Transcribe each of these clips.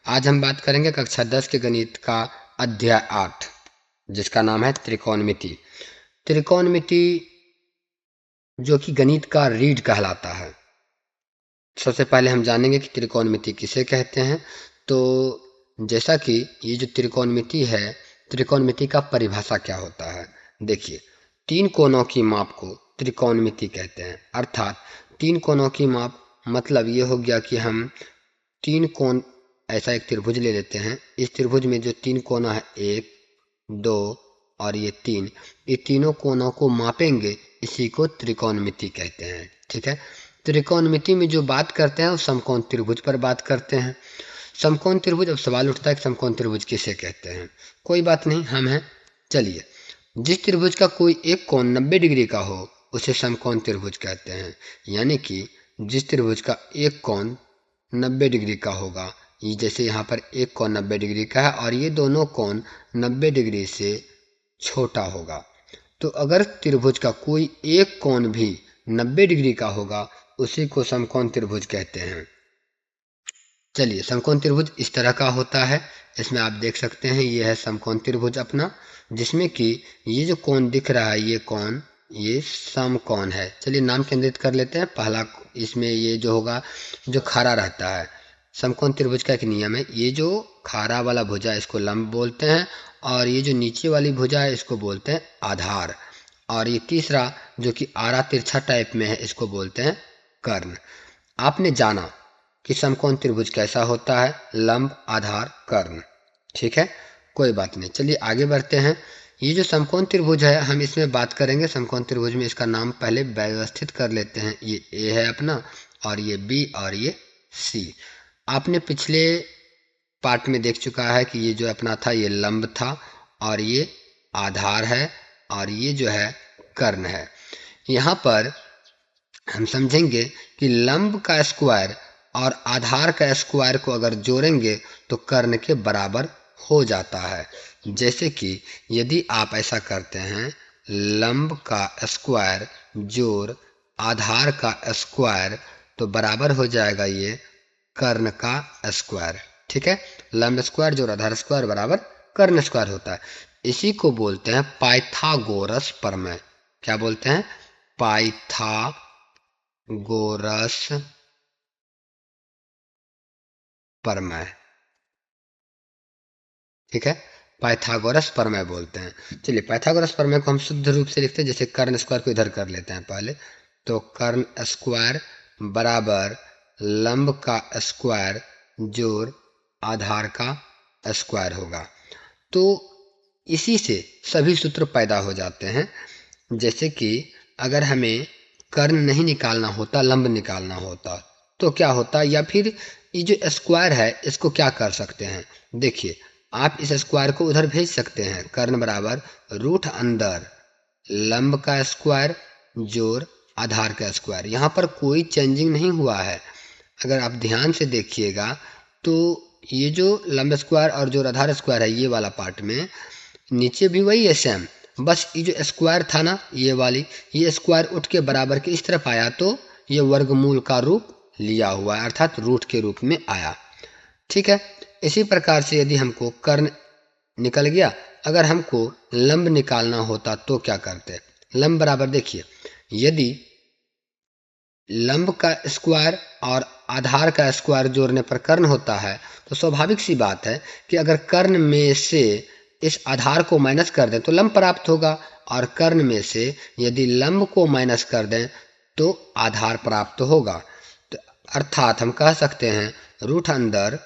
आज हम बात करेंगे कक्षा 10 के गणित का अध्याय 8, जिसका नाम है त्रिकोणमिति। त्रिकोणमिति जो कि गणित का रीढ़ कहलाता है। सबसे पहले हम जानेंगे कि त्रिकोणमिति किसे कहते हैं। तो जैसा कि ये जो त्रिकोणमिति है, त्रिकोणमिति का परिभाषा क्या होता है। देखिए, तीन कोणों की माप को त्रिकोणमिति कहते हैं। अर्थात तीन कोणों की माप मतलब ये हो गया कि हम तीन कोण, ऐसा एक त्रिभुज ले लेते हैं। इस त्रिभुज में जो तीन कोना है, एक, दो और ये तीन, ये तीनों कोनों को मापेंगे, इसी को त्रिकोणमिति कहते हैं। ठीक है। त्रिकोणमिति में जो बात करते हैं वो समकोण त्रिभुज पर बात करते हैं। समकोण त्रिभुज, अब सवाल उठता है कि समकोण त्रिभुज किसे कहते हैं। कोई बात नहीं, हम हैं। चलिए, जिस त्रिभुज का कोई एक कोण 90 डिग्री का हो उसे समकोण त्रिभुज कहते हैं। यानी कि जिस त्रिभुज का एक कोण 90 डिग्री का होगा, ये जैसे यहाँ पर एक कोण 90 डिग्री का है और ये दोनों कोण 90 डिग्री से छोटा होगा। तो अगर त्रिभुज का कोई एक कोण भी 90 डिग्री का होगा, उसी को समकोण त्रिभुज कहते हैं। चलिए, समकोण त्रिभुज इस तरह का होता है। इसमें आप देख सकते हैं, ये है समकोण त्रिभुज अपना, जिसमें कि ये जो कोण दिख रहा है, ये कोण, ये समकोण है। चलिए नाम केंद्रित कर लेते हैं। पहला, इसमें ये जो होगा, जो खारा रहता है, समकोण त्रिभुज का एक नियम है, ये जो खारा वाला भुजा है इसको लंब बोलते हैं, और ये जो नीचे वाली भुजा है इसको बोलते हैं आधार, और ये तीसरा जो कि आरा तिरछा टाइप में है इसको बोलते हैं कर्ण। आपने जाना कि समकोण त्रिभुज कैसा होता है, लंब, आधार, कर्ण। ठीक है, कोई बात नहीं। चलिए आगे बढ़ते हैं। ये जो समकोण त्रिभुज है, हम इसमें बात करेंगे समकोण त्रिभुज में। इसका नाम पहले व्यवस्थित कर लेते हैं। ये ए है अपना, और ये बी, और ये सी। आपने पिछले पार्ट में देख चुका है कि ये जो अपना था, ये लंब था, और ये आधार है, और ये जो है कर्ण है। यहाँ पर हम समझेंगे कि लंब का स्क्वायर और आधार का स्क्वायर को अगर जोड़ेंगे तो कर्ण के बराबर हो जाता है। जैसे कि यदि आप ऐसा करते हैं, लंब का स्क्वायर जोड़ आधार का स्क्वायर, तो बराबर हो जाएगा ये कर्ण का स्क्वायर। ठीक है, लंब स्क्वायर जोड़ आधार स्क्वायर बराबर कर्ण स्क्वायर होता है। इसी को बोलते हैं पाइथागोरस प्रमेय। क्या बोलते हैं? पाइथागोरस प्रमेय। ठीक है, पाइथागोरस प्रमेय बोलते हैं। चलिए, पाइथागोरस प्रमेय को हम शुद्ध रूप से लिखते हैं, जैसे कर्ण स्क्वायर को इधर कर लेते हैं पहले। तो कर्ण स्क्वायर बराबर लंब का स्क्वायर जोड़ आधार का स्क्वायर होगा। तो इसी से सभी सूत्र पैदा हो जाते हैं। जैसे कि अगर हमें कर्ण नहीं निकालना होता, लंब निकालना होता, तो क्या होता, या फिर ये जो स्क्वायर है इसको क्या कर सकते हैं। देखिए, आप इस स्क्वायर को उधर भेज सकते हैं। कर्ण बराबर रूट अंदर लंब का स्क्वायर जोड़ आधार का स्क्वायर। यहाँ पर कोई चेंजिंग नहीं हुआ है। अगर आप ध्यान से देखिएगा तो ये जो लंब स्क्वायर और जो आधार स्क्वायर है, ये वाला पार्ट में नीचे भी वही है सेम, बस ये जो स्क्वायर था ना, ये वाली, ये स्क्वायर उठ के बराबर के इस तरफ आया, तो ये वर्गमूल का रूप लिया हुआ है, अर्थात रूट के रूप में आया। ठीक है, इसी प्रकार से यदि हमको कर्ण निकल गया, अगर हमको लंब निकालना होता तो क्या करते। लंब बराबर, देखिए, यदि लंब का स्क्वायर और आधार का स्क्वायर जोड़ने पर कर्ण होता है, तो स्वाभाविक सी बात है कि अगर कर्ण में से इस आधार को माइनस कर दें तो लंब प्राप्त होगा, और कर्ण में से यदि लंब को माइनस कर दें तो आधार प्राप्त होगा। तो अर्थात हम कह सकते हैं रूट अंदर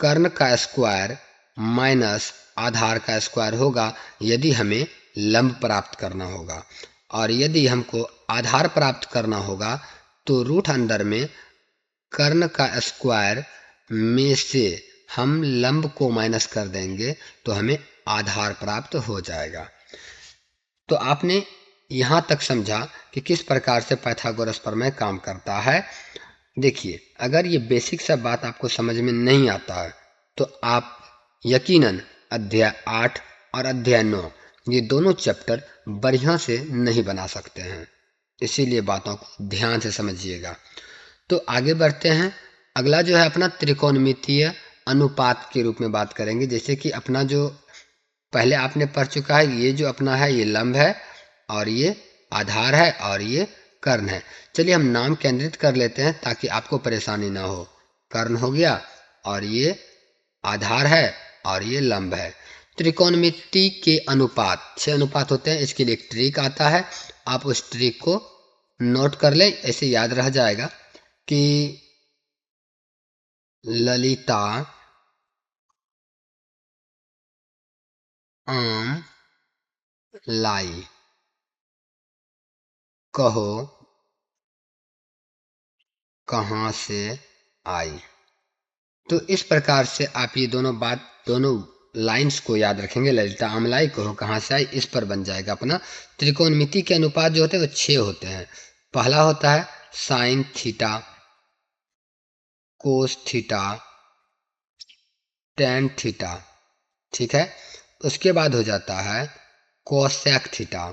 कर्ण का स्क्वायर माइनस आधार का स्क्वायर होगा, यदि हमें लंब प्राप्त करना होगा। और यदि हमको आधार प्राप्त करना होगा तो रूट अंदर में कर्ण का स्क्वायर में से हम लंब को माइनस कर देंगे तो हमें आधार प्राप्त हो जाएगा। तो आपने यहाँ तक समझा कि किस प्रकार से पाइथागोरस प्रमेय काम करता है। देखिए, अगर ये बेसिक सा बात आपको समझ में नहीं आता है तो आप यकीनन अध्याय 8 और अध्याय 9, ये दोनों चैप्टर बढ़िया से नहीं बना सकते हैं। इसीलिए बातों को ध्यान से समझिएगा। तो आगे बढ़ते हैं। अगला जो है अपना त्रिकोणमितीय अनुपात के रूप में बात करेंगे। जैसे कि अपना जो पहले आपने पढ़ चुका है, ये जो अपना है ये लंब है और ये आधार है और ये कर्ण है। चलिए हम नाम केंद्रित कर लेते हैं ताकि आपको परेशानी ना हो। कर्ण हो गया और ये आधार है और ये लंब है। त्रिकोणमिति के अनुपात 6 अनुपात होते हैं। इसके लिए एक ट्रिक आता है, आप उस ट्रिक को नोट कर लें, ऐसे याद रह जाएगा कि ललिता आम लाई, कहो कहाँ से आई। तो इस प्रकार से आप ये दोनों लाइंस को याद रखेंगे। ललिता आमलाई कहो कहाँ से आई, इस पर बन जाएगा अपना। त्रिकोणमिति के अनुपात जो होते हैं वो 6 होते हैं। पहला होता है sine theta, cos theta, tan theta, ठीक है। उसके बाद हो जाता है कोसेक थीटा,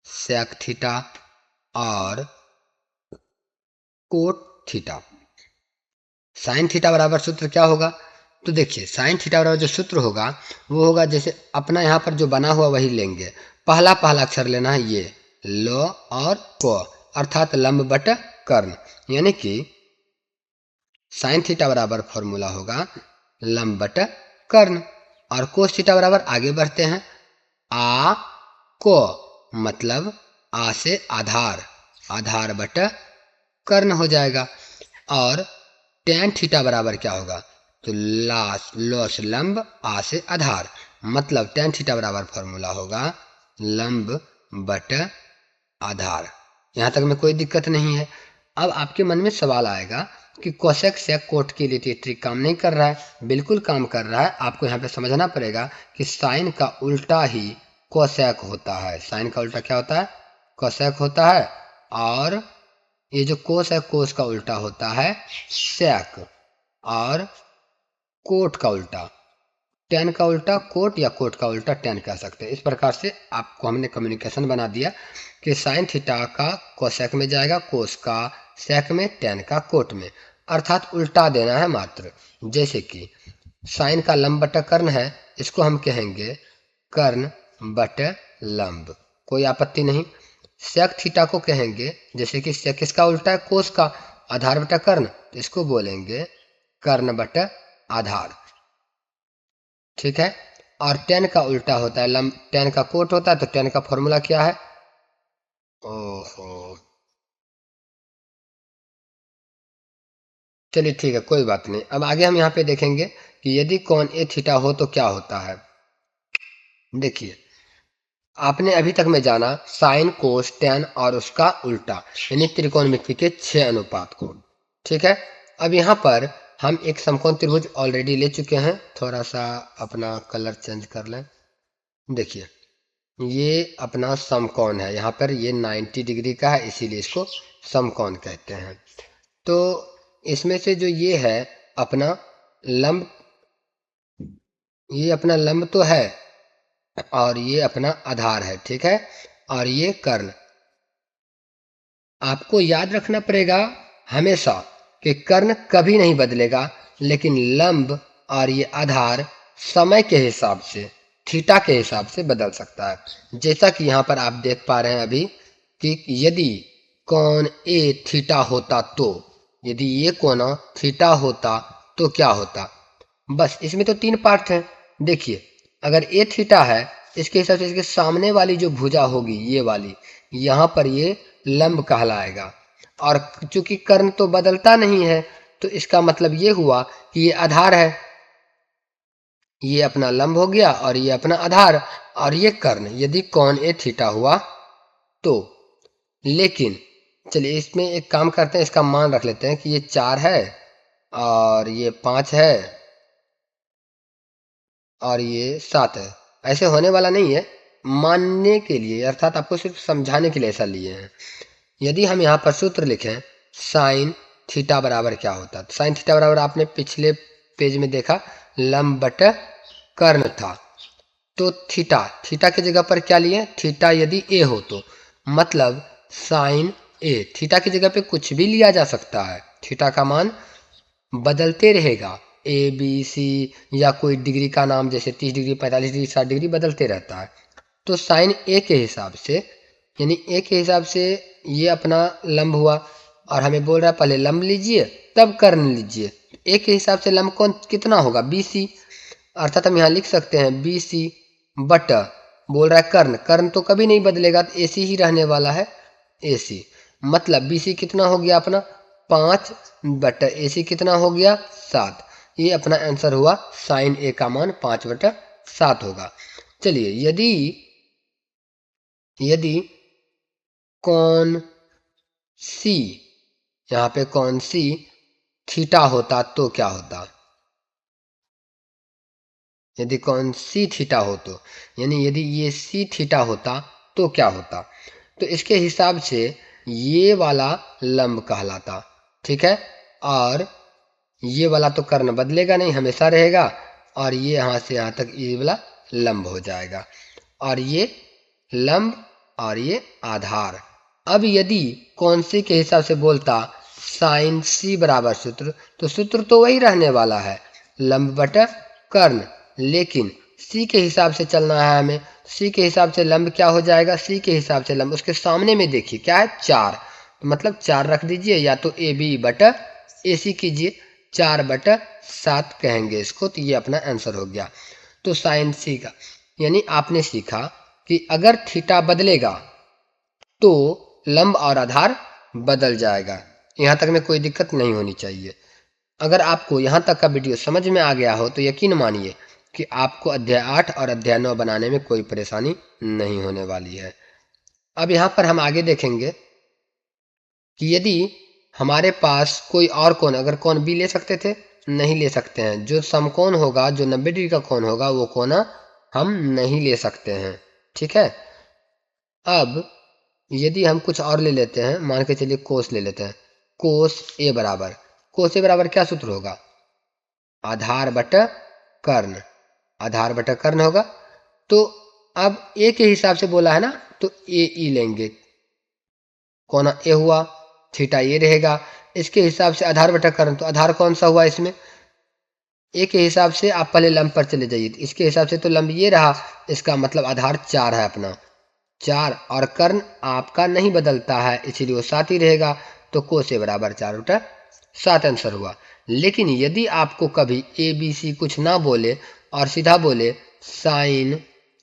सेक थीटा और कोट थीटा। साइन थीटा बराबर सूत्र क्या होगा? तो देखिए साइन थीटा बराबर जो सूत्र होगा वो होगा, जैसे अपना यहाँ पर जो बना हुआ वही लेंगे। पहला अक्षर लेना है ये लो और को, अर्थात लंब बट कर्ण। यानी कि साइन थीटा बराबर फॉर्मूला होगा लंब बट कर्ण। और कोस थीटा बराबर आगे बढ़ते हैं आ को, मतलब आ से आधार, आधार बट कर्ण हो जाएगा। और टेन थीटा बराबर क्या होगा? तो लॉस लंब आ से आधार, मतलब टेन थीटा बराबर फॉर्मूला होगा लंब बट आधार। यहाँ तक में कोई दिक्कत नहीं है। अब आपके मन में सवाल आएगा कि कोसेक सेक कोट के लिए ट्रिक काम नहीं कर रहा है। बिल्कुल काम कर रहा है। आपको यहाँ पे समझना पड़ेगा कि साइन का उल्टा ही कोसेक होता है। साइन का उल्टा क्या होता है? कोसेक होता है। और ये जो कोस है, कोस का उल्टा होता है सेक। और कोट का उल्टा टेन का उल्टा कोट, या कोट का उल्टा टेन कह सकते हैं। इस प्रकार से आपको हमने कम्युनिकेशन बना दिया कि साइन थीटा का कोसेक में जाएगा, कोस का सेक में, टेन का कोट में, अर्थात उल्टा देना है मात्र। जैसे कि साइन का लंब बटा कर्ण है, इसको हम कहेंगे कर्ण बट लंब, कोई आपत्ति नहीं। सेक थीटा को कहेंगे, जैसे कि सेक किसका उल्टा है? कोस का, आधार बटा कर्ण, तो इसको बोलेंगे कर्ण बट आधार, ठीक है। और टेन का उल्टा होता है लंब, टेन का कोट होता है, तो टेन का फॉर्मूला क्या है? ओहो, चलिए ठीक है, कोई बात नहीं। अब आगे हम यहाँ पे देखेंगे कि यदि कोण ए थीटा हो तो क्या होता है। देखिए आपने अभी तक में जाना साइन कोस टेन और उसका उल्टा, यानी त्रिकोणमिति के 6 अनुपात को, ठीक है। अब यहाँ पर हम एक समकोण त्रिभुज ऑलरेडी ले चुके हैं। थोड़ा सा अपना कलर चेंज कर लें। देखिए ये अपना समकोण है, यहाँ पर ये 90 डिग्री का है, इसीलिए इसको समकोण कहते हैं। तो इसमें से जो ये है अपना लंब, ये अपना लंब तो है और ये अपना आधार है, ठीक है। और ये कर्ण। आपको याद रखना पड़ेगा हमेशा कि कर्ण कभी नहीं बदलेगा, लेकिन लंब और ये आधार समय के हिसाब से, थीटा के हिसाब से बदल सकता है। जैसा कि यहाँ पर आप देख पा रहे हैं अभी कि यदि कोण ए थीटा होता तो, यदि ये कोण थीटा होता तो क्या होता। बस इसमें तो 3 पार्ट हैं। देखिए अगर ए थीटा है, इसके हिसाब से इसके सामने वाली जो भुजा होगी ये वाली, यहाँ पर ये लंब कहलाएगा। और चूंकि कर्ण तो बदलता नहीं है, तो इसका मतलब ये हुआ कि ये आधार है, ये अपना लंब हो गया और ये अपना आधार, और ये कर्ण। यदि कोण ए थीटा हुआ तो, लेकिन चलिए इसमें एक काम करते हैं, इसका मान रख लेते हैं कि ये 4 है और ये 5 है और ये 7 है। ऐसे होने वाला नहीं है, मानने के लिए, अर्थात आपको सिर्फ समझाने के लिए ऐसा लिए हैं। यदि हम यहाँ पर सूत्र लिखें साइन थीटा बराबर क्या होता है, तो साइन थीटा बराबर आपने पिछले पेज में देखा लंब बट कर्ण था। तो थीटा, थीटा की जगह पर क्या लिए? थीटा यदि ए हो तो, मतलब साइन ए। थीटा की जगह पे कुछ भी लिया जा सकता है, थीटा का मान बदलते रहेगा, ए बी सी या कोई डिग्री का नाम जैसे 30 डिग्री 45 डिग्री 60 डिग्री बदलते रहता है। तो साइन ए के हिसाब से, यानी ए के हिसाब से ये अपना लंब हुआ, और हमें बोल रहा है पहले लंब लीजिए तब कर्ण लीजिए। ए के हिसाब से लंब कौन कितना होगा, बी सी, अर्थात हम यहाँ लिख सकते हैं बी सी बटा, बोल रहा है कर्ण, कर्ण तो कभी नहीं बदलेगा, तो ए सी ही रहने वाला है, ए सी, मतलब बी सी कितना हो गया अपना 5 बटा ए सी कितना हो गया 7। ये अपना आंसर हुआ, साइन ए का मान 5/7 होगा। चलिए, यदि यदि कौन सी, यहाँ पे कौन सी थीटा होता तो क्या होता, यदि कौन सी थीटा हो तो, यानी यदि ये सी थीटा होता तो क्या होता, तो इसके हिसाब से ये वाला लंब कहलाता, ठीक है। और ये वाला तो कर्ण बदलेगा नहीं, हमेशा रहेगा, और ये यहाँ से यहाँ तक ये वाला लंब हो जाएगा, और ये लंब और ये आधार। अब यदि कौन सी के हिसाब से बोलता साइन सी बराबर सूत्र, तो सूत्र तो वही रहने वाला है, लंब बटा कर्ण, लेकिन सी के हिसाब से चलना है हमें। सी के हिसाब से लंब क्या हो जाएगा, सी के हिसाब से लंब उसके सामने में देखिए क्या है 4, मतलब 4 रख दीजिए, या तो ए बी बटा ए सी कीजिए, 4/7 कहेंगे इसको, तो ये अपना आंसर हो गया। तो साइन सी का, यानी आपने सीखा कि अगर थीटा बदलेगा तो लंब और आधार बदल जाएगा। यहाँ तक में कोई दिक्कत नहीं होनी चाहिए। अगर आपको यहाँ तक का वीडियो समझ में आ गया हो तो यकीन मानिए कि आपको अध्याय 8 और अध्याय 9 बनाने में कोई परेशानी नहीं होने वाली है। अब यहाँ पर हम आगे देखेंगे कि यदि हमारे पास कोई और कोण, अगर कोण बी ले सकते थे, नहीं ले सकते हैं। जो समकोण होगा, जो 90 डिग्री का कोण होगा, वो कोण हम नहीं ले सकते हैं, ठीक है। अब यदि हम कुछ और ले लेते हैं, मान के चलिए कोस ले लेते हैं, कोस ए बराबर, कोस ए बराबर क्या सूत्र होगा, आधार बटा कर्ण, आधार बटा कर्ण होगा। तो अब ए के हिसाब से बोला है ना, तो ए ई लेंगे, कोण ए हुआ, थीटा ये रहेगा। इसके हिसाब से आधार बटा कर्ण, तो आधार कौन सा हुआ इसमें, ए के हिसाब से आप पहले लंब पर चले जाइए, इसके हिसाब से तो लंब ये रहा, इसका मतलब आधार 4 है अपना, 4, और कर्ण आपका नहीं बदलता है, इसीलिए वो 7 ही रहेगा। तो कोस ए बराबर 4/7 आंसर हुआ। लेकिन यदि आपको कभी ए बी सी कुछ ना बोले और सीधा बोले साइन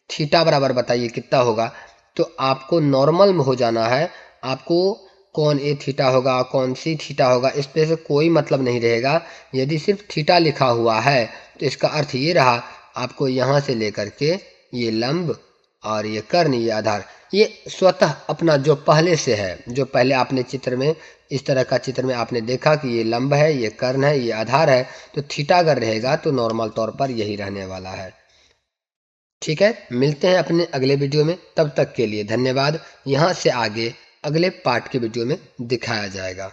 थीटा बराबर बताइए कितना होगा, तो आपको नॉर्मल में हो जाना है। आपको कौन ए थीटा होगा, कौन सी थीटा होगा, इस पे से कोई मतलब नहीं रहेगा। यदि सिर्फ थीटा लिखा हुआ है तो इसका अर्थ ये रहा, आपको यहाँ से लेकर के ये लंब और ये कर्ण, ये आधार, ये स्वतः अपना जो पहले से है, जो पहले आपने चित्र में, इस तरह का चित्र में आपने देखा कि ये लंब है, ये कर्ण है, ये आधार है, तो थीटा अगर रहेगा तो नॉर्मल तौर पर यही रहने वाला है। ठीक है, मिलते हैं अपने अगले वीडियो में, तब तक के लिए धन्यवाद। यहाँ से आगे अगले पार्ट के वीडियो में दिखाया जाएगा।